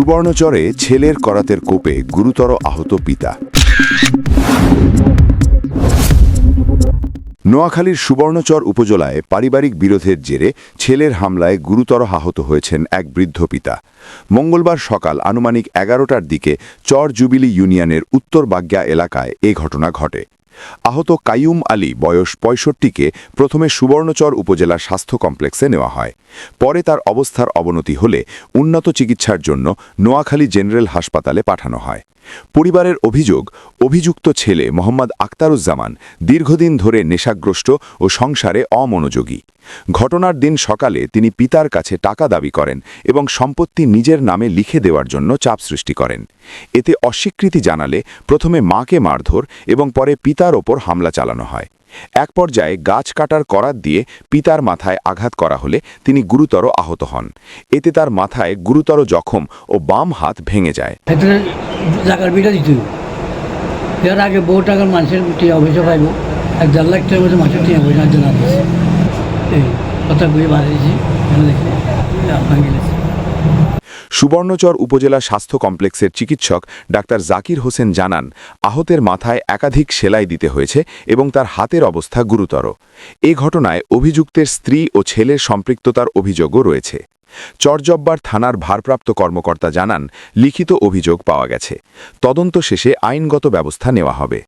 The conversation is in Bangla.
সুবর্ণচরে ছেলের করাতের কোপে গুরুতর আহত পিতা। নোয়াখালীর সুবর্ণচর উপজেলায় পারিবারিক বিরোধের জেরে ছেলের হামলায় গুরুতর আহত হয়েছেন এক বৃদ্ধ পিতা। মঙ্গলবার সকাল আনুমানিক 11টার দিকে চর জুবিলি ইউনিয়নের উত্তর বাগ্যা এলাকায় এ ঘটনা ঘটে। আহত কাইয়ুম আলী বয়স ৬৫কে প্রথমে সুবর্ণচর উপজেলা স্বাস্থ্য কমপ্লেক্সে নেওয়া হয়। পরে তার অবস্থার অবনতি হলে উন্নত চিকিৎসার জন্য নোয়াখালী জেনারেল হাসপাতালে পাঠানো হয়। পরিবারের অভিযোগ, অভিযুক্ত ছেলে মোহাম্মদ আক্তারুজ্জামান দীর্ঘদিন ধরে নেশাগ্রস্ত ও সংসারে অমনোযোগী। ঘটনার দিন সকালে তিনি পিতার কাছে টাকা দাবি করেন এবং সম্পত্তি নিজের নামে লিখে দেওয়ার জন্য চাপ সৃষ্টি করেন। এতে অস্বীকৃতি জানালে প্রথমে মাকে মারধর এবং পরে পিতার ওপর হামলা চালানো হয়। এক পর্যায়ে গাছ কাটার করাত দিয়ে পিতার মাথায় আঘাত করা হলে তিনি গুরুতর আহত হন। এতে তার মাথায় গুরুতর জখম ও বাম হাত ভেঙে যায়। আগে বহু টাকার মানুষের অভিযোগ পাইব 1.5 লাখ টাকার মধ্যে মানুষের টিয়া পয়সা জানা দিয়েছে। এই কথা বলে বাড়িয়েছি সুবর্ণচর উপজেলা স্বাস্থ্য কমপ্লেক্সের চিকিৎসক ডাক্তার জাকির হোসেন জানান, আহতের মাথায় একাধিক সেলাই দিতে হয়েছে এবং তার হাতের অবস্থা গুরুতর। এ ঘটনায় অভিযুক্তের স্ত্রী ও ছেলের সম্পৃক্ততার অভিযোগও রয়েছে। চরজব্বার থানার ভারপ্রাপ্ত কর্মকর্তা জানান, লিখিত অভিযোগ পাওয়া গেছে। তদন্ত শেষে আইনগত ব্যবস্থা নেওয়া হবে।